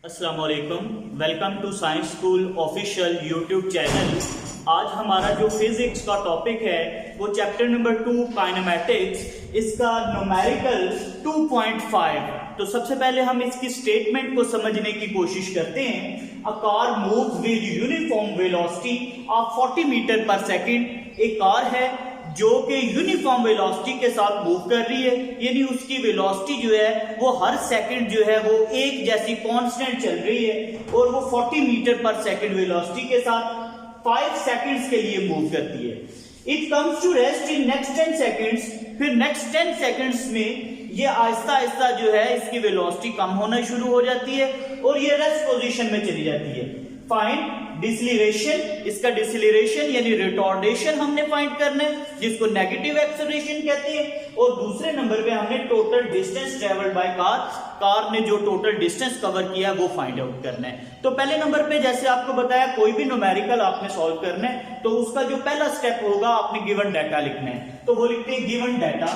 अस्सलाम वालेकुम, welcome to science school official YouTube channel. आज हमारा जो फिजिक्स का टॉपिक है वो चैप्टर नंबर 2 काइनेमैटिक्स, इसका न्यूमेरिकल 2.5। तो सबसे पहले हम इसकी स्टेटमेंट को समझने की कोशिश करते हैं। A car moves with uniform velocity of 40 metre per second. एक कार है जो कि यूनिफॉर्म वेलोसिटी के साथ मूव कर रही है, यानी उसकी वेलोसिटी जो है वो हर सेकंड जो है वो एक जैसी कांस्टेंट चल रही है और वो 40 मीटर पर सेकंड वेलोसिटी के साथ 5 सेकंड्स के लिए मूव करती है। It comes to rest in next 10 seconds. फिर नेक्स्ट 10 सेकंड्स में ये आहिस्ता आहिस्ता जो है इसकी वेलोसिटी कम होना शुरू हो जाती है और ये रेस्ट पोजीशन में चली जाती है। फाइंड डिसलेरेशन। इसका डिसलेरेशन यानी रिटॉर्डेशन हमने फाइंड करना है, जिसको नेगेटिव एक्सेलरेशन कहते हैं। और दूसरे नंबर पे हमने total distance travelled by car ने जो टोटल डिस्टेंस कवर किया वो फाइंड आउट करना है। तो पहले नंबर पे जैसे आपको बताया, कोई भी न्यूमेरिकल आपने सॉल्व करना है तो उसका जो पहला स्टेप होगा आपने गिवन डाटा लिखना है। तो वो लिखते हैं गिवन डाटा।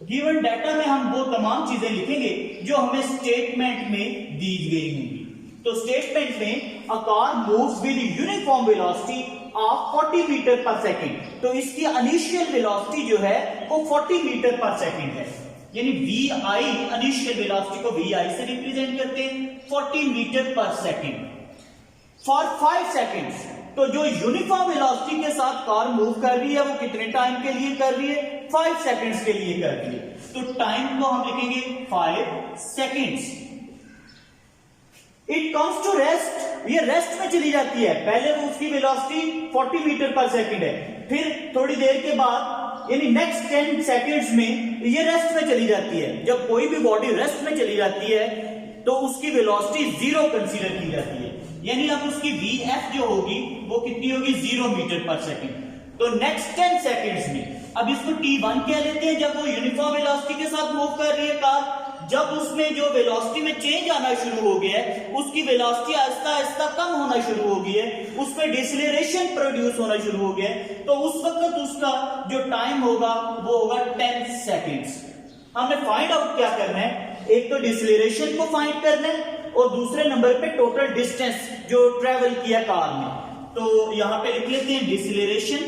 गिवन डाटा में हम वो तमाम चीजें लिखेंगे जो हमें स्टेटमेंट में दी गई होंगी। तो स्टेटमेंट में a car moves with uniform velocity of 40 metre per second. तो इसकी इनिशियल वेलोसिटी जो है वो 40 मीटर पर सेकंड है, यानी वी.आई इनिशियल वेलोसिटी को वी.आई से रिप्रेजेंट करते हैं 40 metre per second for 5 seconds. तो जो यूनिफॉर्म वेलोसिटी के साथ कार मूव कर रही है वो कितने टाइम के लिए कर रही है? 5 सेकंड्स के लिए कर रही है। तो टाइम को हम लिखेंगे 5 seconds. It comes to rest. ये रेस्ट में चली जाती है। पहले वो उसकी वेलोसिटी 40 मीटर पर सेकंड है, फिर थोड़ी देर के बाद यानी नेक्स्ट 10 सेकंड्स में ये रेस्ट में चली जाती है। जब कोई भी बॉडी रेस्ट में चली जाती है तो उसकी वेलोसिटी 0 कंसीडर की जाती है, यानी अब उसकी वीएफ जो होगी वो कितनी होगी? 0 मीटर पर सेकंड। तो नेक्स्ट 10 सेकंड्स में अब इसको T1 कह लेते हैं, जब वो यूनिफॉर्म वेलोसिटी के साथ मूव कर रही है कार। जब उसमें जो वेलोसिटी में चेंज आना शुरू हो गया है, उसकी वेलोसिटी आहिस्ता आहिस्ता कम होना शुरू हो गई है, उसमें डिसलेरेशन प्रोड्यूस होना शुरू हो गया है, तो उस वक्त उसका जो टाइम होगा वो होगा 10 सेकंड्स। हमने फाइंड आउट क्या करना है? एक तो डिसलेरेशन को फाइंड करना है और दूसरे नंबर पे टोटल डिस्टेंस जो ट्रेवल किया कार ने। तो यहां पे लिख लेते हैं डिसलेरेशन।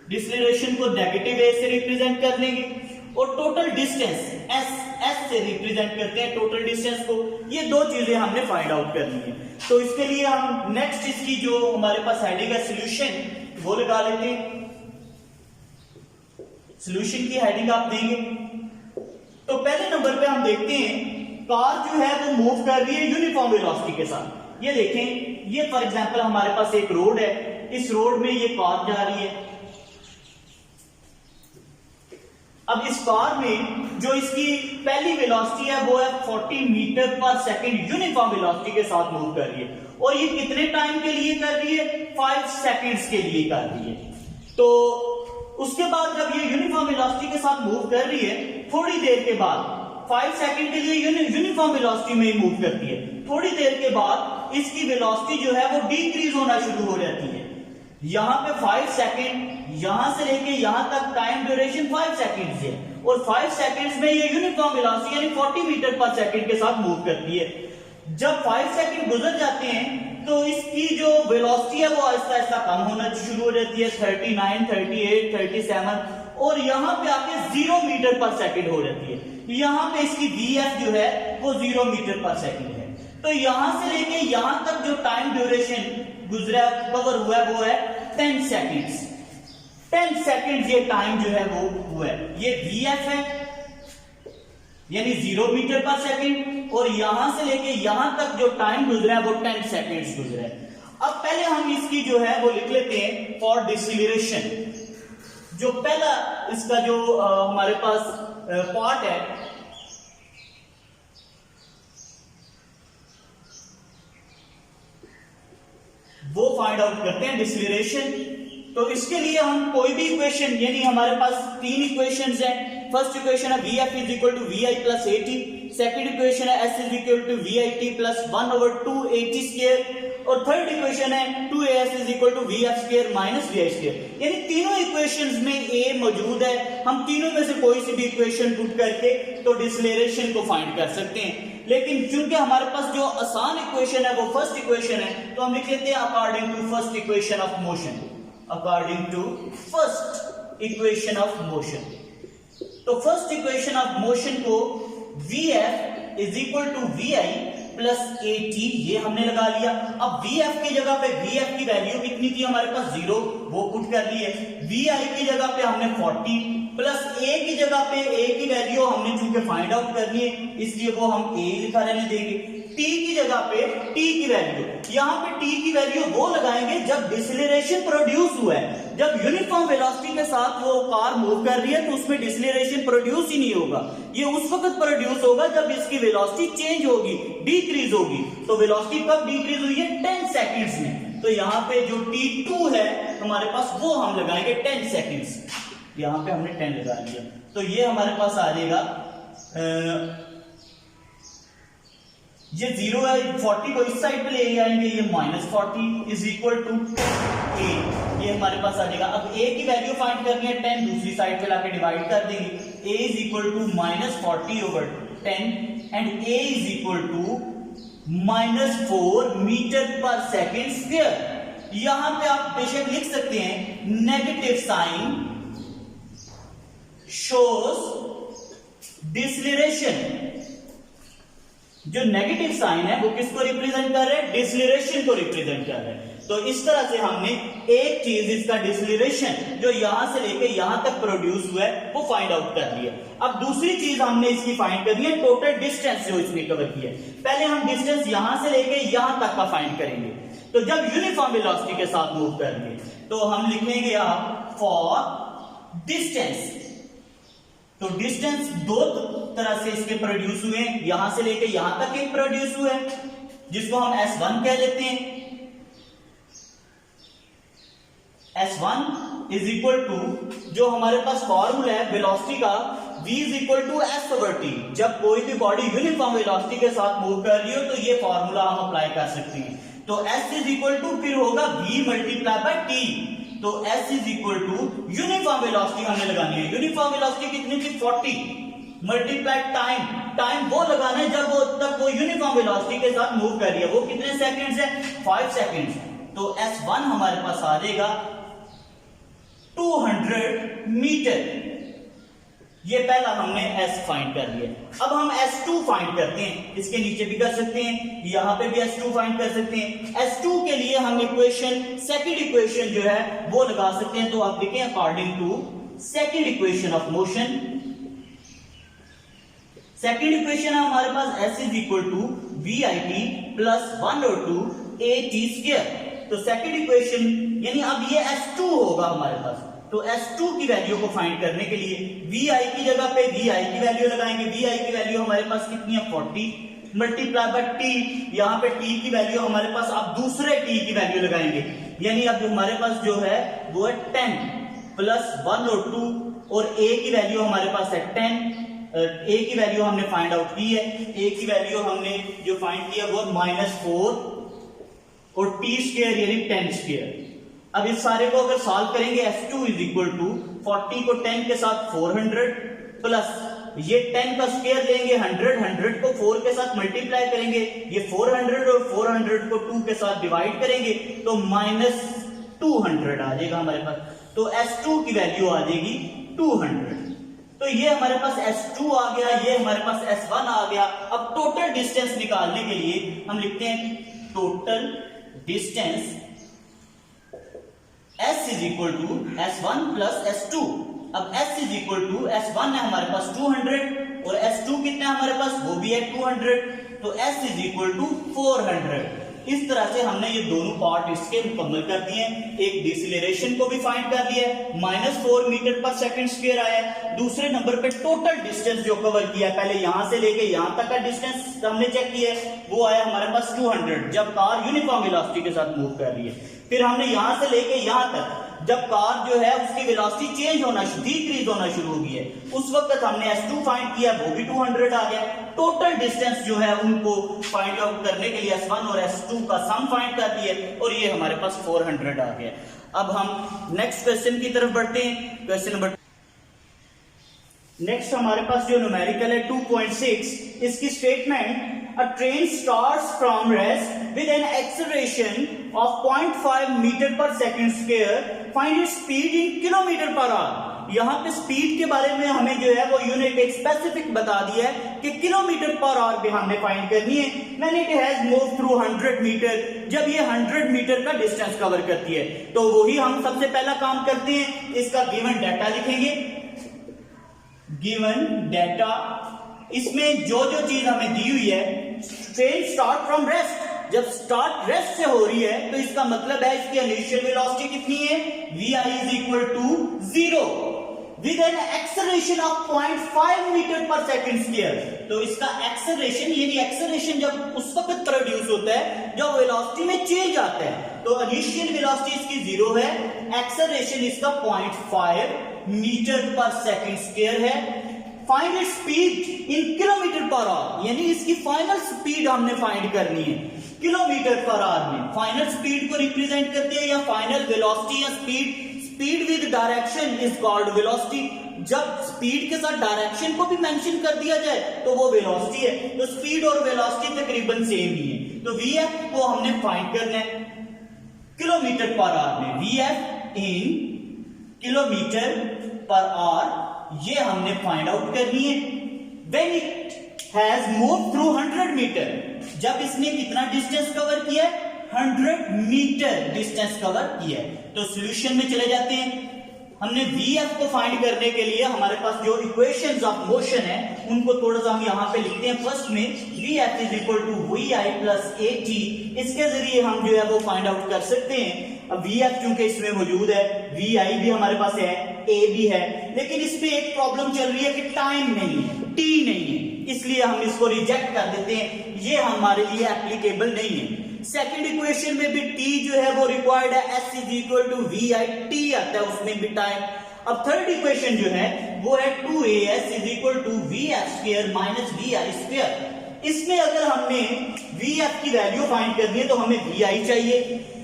डिसलेरेशन को नेगेटिव ए से रिप्रेजेंट कर लेंगे और टोटल डिस्टेंस एस से रिप्रेजेंट करते हैं टोटल डिस्टेंस को। ये दो चीजें हमने फाइंड आउट करनी है। तो इसके लिए हम नेक्स्ट इसकी जो हमारे पास हेडिंग है सॉल्यूशन, वो लगा लेते हैं। सॉल्यूशन की हेडिंग आप देंगे तो पहले नंबर पे हम देखते हैं कार जो है वो मूव कर रही है यूनिफॉर्म वेलोसिटी के साथ। ये देखें, ये फॉर एग्जांपल हमारे पास एक रोड है, इस रोड में ये कार जा रही है। अब इस कार में जो इसकी पहली वेलोसिटी है वो है 40 metre per second uniform velocity के साथ मूव कर रही है और ये कितने टाइम के लिए कर रही है? 5 सेकंड्स के लिए कर रही है। तो उसके बाद जब ये यूनिफॉर्म वेलोसिटी के साथ मूव कर रही है, थोड़ी देर के बाद 5 सेकंड के लिए यूनिफॉर्म वेलोसिटी में ही मूव करती है। थोड़ी देर के बाद इसकी वेलोसिटी जो है वो डिक्रीज होना शुरू हो जाती है। यहां पे 5 सेकंड, यहां से लेके यहां तक टाइम ड्यूरेशन 5 सेकंड्स है और 5 सेकंड्स में ये यूनिफॉर्म वेलोसिटी यानी 40 मीटर पर सेकंड के साथ मूव करती है। जब 5 सेकंड गुजर जाते हैं तो इसकी जो वेलोसिटी है वो आहिस्ता आहिस्ता कम होना शुरू हो जाती है, 39, 38, 37 और यहां पे आके 0 मीटर पर सेकंड हो जाती है। यहां पे इसकी वीएफ जो है वो 0 मीटर पर सेकंड है। तो यहां से लेके यहां तक जो टाइम ड्यूरेशन गुजरा कवर हुआ है वो है 10 सेकंड्स। 10 सेकंड ये टाइम जो है वो हुआ है। ये वीएफ है यानी 0 मीटर पर सेकंड और यहां से लेके यहां तक जो टाइम गुजरा है वो 10 सेकंड्स गुजरा है। अब पहले हम इसकी जो है वो लिख लेते हैं फॉर डिसलेरेशन। जो पहला इसका जो हमारे पास पार्ट है वो फाइंड आउट करते हैं डिसलेरेशन। तो इसके लिए हम कोई भी इक्वेशन, यानी हमारे पास 3 इक्वेशंस हैं। फर्स्ट इक्वेशन है Vf is equal to Vi plus AT। Second equation है S is equal to ViT plus 1/2 AT square और थर्ड इक्वेशन है 2AS is equal to VF square minus VI square. यानी तीनों equations में A मौजूद है। हम तीनों में से कोई सी भी इक्वेशन पुट करके तो डिसलेरेशन को फाइंड कर सकते हैं। लेकिन चूंकि हमारे पास जो आसान इक्वेशन है वो फर्स्ट इक्वेशन है, तो हम लिख लेते हैं according to first equation of motion, according to first equation of motion. तो फर्स्ट इक्वेशन ऑफ मोशन को Vf is equal to Vi plus AT ये हमने लगा लिया। अब Vf की जगह पे Vf की वैल्यू कितनी थी हमारे पास 0, वो पुट कर ली है। Vi की जगह पे हमने 40 प्लस A की जगह पे A की वैल्यू हमने चूंकि फाइंड आउट करनी है इसलिए वो हम A लिखा रहने देंगे। T की जगह पे T की वैल्यू, यहां पे T की वैल्यू वो लगाएंगे जब डिसलेरेशन प्रोड्यूस हुआ है। जब यूनिफॉर्म वेलोसिटी के साथ वो कार मूव कर रही है तो उसमें डिसलेरेशन प्रोड्यूस ही नहीं होगा, ये उस वक्त प्रोड्यूस होगा जब इसकी वेलोसिटी चेंज होगी, डिक्रीज होगी। तो वेलोसिटी कब डिक्रीज हुई है? 10 सेकंड्स में। तो यहाँ पे जो T2 है हमारे पास वो हम लगाएंगे 10 सेकंड्स, यहाँ पे हमने 10 लगा लिया। तो ये हमारे पास आ जाएगा, ये 0 है, 40 को इस साइड पे ले आएंगे, ये -40 इज इक्वल टू A, ये हमारे पास आ जाएगा। अब A की वैल्यू फाइंड करनी है 10, दूसरी साइड पे लाके डिवाइड कर देंगे। A is equal to -40/10 and A is equal to -4 metre per second square. यहां पे आप बेशक लिख सकते हैं नेगेटिव साइन शोज डिसलेरेशन। जो नेगेटिव साइन है वो किसको रिप्रेजेंट कर रहे हैं? डिसलेरेशन को रिप्रेजेंट कर रहे हैं। तो इस तरह से हमने एक चीज, इसका डिसलेरेशन जो यहां से लेके यहां तक प्रोड्यूस हुआ है वो फाइंड आउट कर लिया। अब दूसरी चीज हमने इसकी फाइंड करनी है टोटल डिस्टेंस जो इसने कवर किया है। पहले हम डिस्टेंस यहां से लेके यहां तक का फाइंड करेंगे। तो जब यूनिफॉर्म वेलोसिटी के साथ मूव करेंगे तो हम लिखेंगे यहां फॉर डिस्टेंस। तो डिस्टेंस दो तरह से इसके प्रोड्यूस हुए, यहां से लेके यहां तक एक प्रोड्यूस हुए जिसको हम S1 कह लेते हैं। S1 इज इक्वल टू जो हमारे पास फॉर्मूला है वेलोसिटी का V is equal to S/T। जब कोई भी बॉडी यूनिफॉर्म वेलोसिटी के साथ मूव कर रही हो तो ये फॉर्मूला हम अप्लाई कर सकते हैं। तो S इज इक्वल टू फिर होगा V मल्टीप्लाई बाय T। तो S is equal to uniform velocity हमने लगानी है। यूनिफॉर्म वेलोसिटी कितनी थी? 40 मल्टीप्लाई टाइम। टाइम वो लगाना है जब वो तक वो यूनिफॉर्म वेलोसिटी के साथ मूव कर रही है। वो कितने सेकंड्स है? 5 सेकंड्स। तो S1 हमारे पास आ जाएगा 200 मीटर। ये पहला हमने S फाइंड कर लिया। अब हम S2 फाइंड करते हैं। इसके नीचे भी कर सकते हैं, यहां पे भी S2 फाइंड कर सकते हैं। S2 के लिए हम इक्वेशन, सेकंड इक्वेशन जो है वो लगा सकते हैं। तो आप लिखें according to second equation of motion. Second equation है हमारे पास S is equal to VIT plus 1/2 AT square. तो सेकंड इक्वेशन यानी अब ये S2 होगा हमारे पास। तो S2 की वैल्यू को फाइंड करने के लिए VI की जगह पे VI की वैल्यू लगाएंगे। VI की वैल्यू हमारे पास कितनी है? 40 मल्टीप्लाई बाय T। यहाँ पे T की वैल्यू हमारे पास, अब दूसरे T की वैल्यू लगाएंगे, यानी अब हमारे पास जो है वो है 10 प्लस 1/2 और A की वैल्यू हमारे पास है 10। A की वैल्यू हमने फाइंड आउट की है। A की वैल्यू हमने जो फाइंड किया वो -4 और T स्क्वायर यानी 10 स्क्वायर। अब इस सारे को अगर सॉल्व करेंगे S2 इज इक्वल टू 40 को 10 के साथ 400 प्लस ये 10 का स्क्वायर लेंगे 100 को 4 के साथ मल्टीप्लाई करेंगे, ये 400 और 400 को 2 के साथ डिवाइड करेंगे तो -200 आ जाएगा हमारे पास। तो S2 की वैल्यू आ जाएगी 200। तो ये हमारे पास S2 आ गया, ये हमारे पास S1 आ गया। अब टोटल डिस्टेंस निकालने के लिए हम लिखते हैं total distance S is equal to S1 plus S2। अब S is equal to S1 है हमारे पास 200 और S2 कितना है हमारे पास? वो भी है 200। तो S इज इक्वल टू 400। इस तरह से हमने ये दोनों पार्ट इसके मुकम्मल कर दिए। एक डिसलेरेशन को भी फाइंड कर लिया है, -4 मीटर पर सेकंड स्क्वायर आया है। दूसरे नंबर पे टोटल डिस्टेंस जो कवर किया, पहले यहां से लेके यहां तक का डिस्टेंस हमने चेक किया है, वो आया हमारे पास 200 जब कार यूनिफॉर्म वेलोसिटी के साथ मूव कर रही है। फिर हमने यहां से लेके यहां तक जब कार जो है उसकी वेलोसिटी चेंज होना, डिक्रीज होना शुरू हो गई है, उस वक्त हमने S2 फाइंड किया, वो भी 200 आ गया। टोटल डिस्टेंस जो है उनको फाइंड आउट करने के लिए S1 और S2 का सम फाइंड कर दिए और ये हमारे पास 400 आ गया। अब हम नेक्स्ट क्वेश्चन की तरफ बढ़ते हैं। क्वेश्चन नंबर नेक्स्ट हमारे पास जो न्यूमेरिकल है 2.6, इसकी statement a train starts from rest with an acceleration of 0.5 metre per second square, find its speed in kilometre per our. यहाँ पे स्पीड के बारे में हमें जो है वो यूनिट एक स्पेसिफिक बता दिया है कि किलोमीटर पर आवर भी हमने फाइंड करनी है। When it has move through 100 metre, जब ये 100 मीटर का डिस्टेंस कवर करती है, तो वही हम सबसे पहला काम करते हैं, इसका गिवन डाटा लिखेंगे। गिवन डाटा, इसमें जो जो चीज हमें दी हुई है, ट्रेन स्टार्ट फ्रॉम रेस्ट, जब स्टार्ट रेस्ट से हो रही है तो इसका मतलब है इसकी इनिशियल वेलोसिटी कितनी है, vi is equal to 0 with an acceleration of 0.5 metre per second square. तो इसका एक्सेलरेशन, यानी एक्सेलरेशन जब उस वक्त प्रोड्यूस होता है जब वेलोसिटी में चेंज आता है, तो इनिशियल वेलोसिटी इसकी 0 है, एक्सेलरेशन इसका 0.5 मीटर पर सेकंड स्क्वायर है। Find its speed in kilometre per our, यानी इसकी फाइनल स्पीड हमने फाइंड करनी है किलोमीटर पर आवर में। फाइनल स्पीड को रिप्रेजेंट करते हैं या फाइनल वेलोसिटी या speed, speed with direction is called velocity. जब स्पीड के साथ डायरेक्शन को भी मेंशन कर दिया जाए तो वो वेलोसिटी है। तो स्पीड और वेलोसिटी तकरीबन सेम ही है। तो vf को हमने फाइंड करना है किलोमीटर पर आवर में। vf in kilometre per hour ये हमने फाइंड आउट करनी है। When it has move through 100 metre, जब इसने कितना डिस्टेंस कवर किया है, 100 मीटर डिस्टेंस कवर किया है। तो सॉल्यूशन में चले जाते हैं। हमने vf को फाइंड करने के लिए हमारे पास जो इक्वेशंस ऑफ मोशन है उनको थोड़ा सा हम यहां पे लिखते हैं। फर्स्ट में vf is equal to vi plus at, इसके जरिए हम जो है वो फाइंड आउट कर सकते हैं। अब vf चूंकि इसमें मौजूद है, vi भी हमारे पास है, a भी है, लेकिन इस पे एक प्रॉब्लम चल रही है कि टाइम नहीं है, t नहीं है, इसलिए हम इसको रिजेक्ट कर देते हैं, ये हमारे लिए एप्लीकेबल नहीं है। सेकंड इक्वेशन में भी t जो है वो रिक्वायर्ड है, s is equal to vi, t आता है उसमें भी टाइम। अब थर्ड इक्वेशन जो है वो है 2as is equal to vf square minus vi square. इसमें अगर हमने vf की वैल्यू फाइंड करनी है तो हमें vi चाहिए,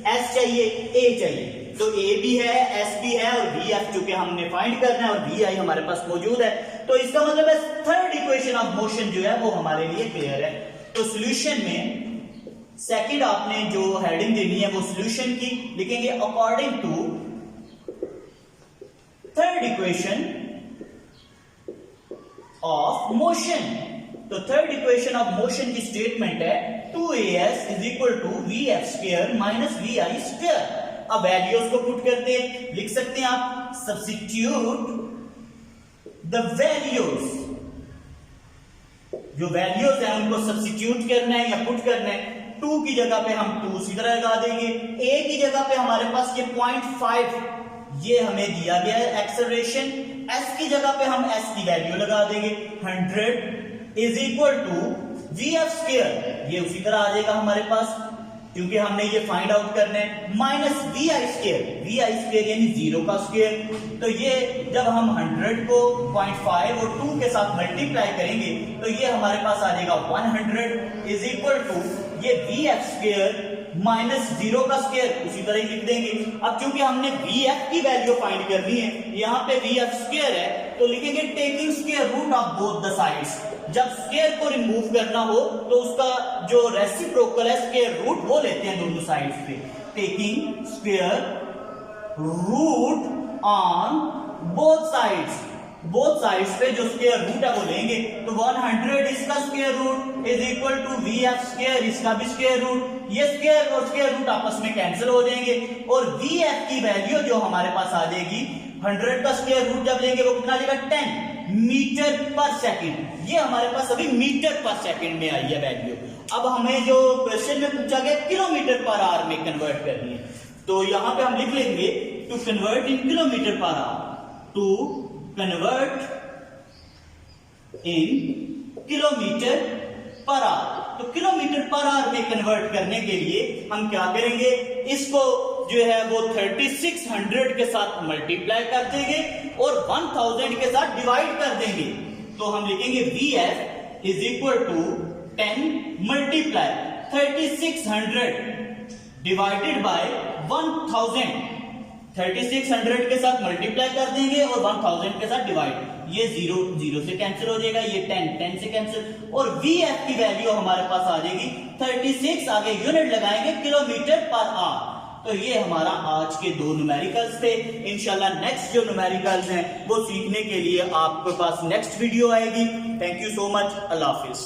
s चाहिए, a चाहिए। तो a भी है, s भी है और vf चूंकि हमने फाइंड करना है और vi हमारे पास मौजूद है, तो इसका मतलब है थर्ड इक्वेशन ऑफ मोशन जो है वो हमारे लिए क्लियर है। तो सॉल्यूशन में सेकंड आपने जो हेडिंग देनी है वो सॉल्यूशन की लिखेंगे according to third equation of motion. तो थर्ड इक्वेशन ऑफ मोशन की स्टेटमेंट है 2as is equal to vf square minus vi square. अब वैल्यूज को पुट करते हैं, लिख सकते हैं आप सब्स्टिट्यूट द वैल्यूज, जो वैल्यूज है उनको सब्स्टिट्यूट करना है या पुट करना है। 2 की जगह पे हम 2 उसी तरह लगा देंगे, a की जगह पे हमारे पास ये 0.5 ये हमें दिया गया है एक्सेलरेशन, s की जगह पे हम s की वैल्यू लगा देंगे 100 is equal to vf square, ये उसी तरह आ जाएगा हमारे पास क्योंकि हमने ये फाइंड आउट करना है, माइनस vi स्क्वायर यानी 0 का स्क्वायर। तो ये जब हम 100 को 0.5 और 2 के साथ मल्टीप्लाई करेंगे तो ये हमारे पास आ जाएगा 100 इज इक्वल टू ये vf स्क्वायर माइनस 0 का स्क्वायर, उसी तरह ही लिख देंगे। अब चूंकि हमने vf की वैल्यू फाइंड करनी है, यहाँ पे vf स्क्वायर है तो लिखेंगे taking square root of both the sides. जब स्क्वायर को रिमूव करना हो तो उसका जो रेसिप्रोकल है स्क्वायर रूट वो लेते हैं दोनों साइड्स पे। Taking square root on both sides पे जो स्क्वायर रूट है वो लेंगे। तो 100 इसका square root is equal to vf square, इसका भी स्क्वायर रूट, ये स्क्वायर और स्क्वायर रूट आपस में कैंसिल हो जाएंगे और vf की वैल्यू जो हमारे पास आ जाएगी 100 का स्क्वायर रूट जब लेंगे वो कितना आ जाएगा 10 मीटर पर सेकंड। ये हमारे पास अभी मीटर पर सेकंड में आई है वैल्यू। अब हमें जो क्वेश्चन में पूछा गया किलोमीटर पर आवर में कन्वर्ट करनी है, तो यहां पे हम लिख लेंगे to convert in kilometre per hour, to convert in kilometre per hour. तो किलोमीटर पर आवर में कन्वर्ट करने के लिए हम क्या करेंगे, इसको जो है वो 3600 के साथ मल्टीप्लाई कर देंगे और 1000 के साथ डिवाइड कर देंगे। तो हम लिखेंगे vf is equal to 10 multiply 3600 divided by 1000। 3600 के साथ मल्टीप्लाई कर देंगे और 1000 के साथ डिवाइड। ये 0 0 से कैंसिल हो जाएगा, ये 10 10 से कैंसिल, और VF की वैल्यू हमारे पास आ जाएगी 36। आगे यूनिट लगाएंगे किलोमीटर पर आवर। तो ये हमारा आज के 2 न्यूमेरिकल्स थे। इंशाल्लाह नेक्स्ट जो न्यूमेरिकल्स हैं वो सीखने के लिए आपके पास नेक्स्ट वीडियो आएगी। Thank you so much. Allah Hafiz.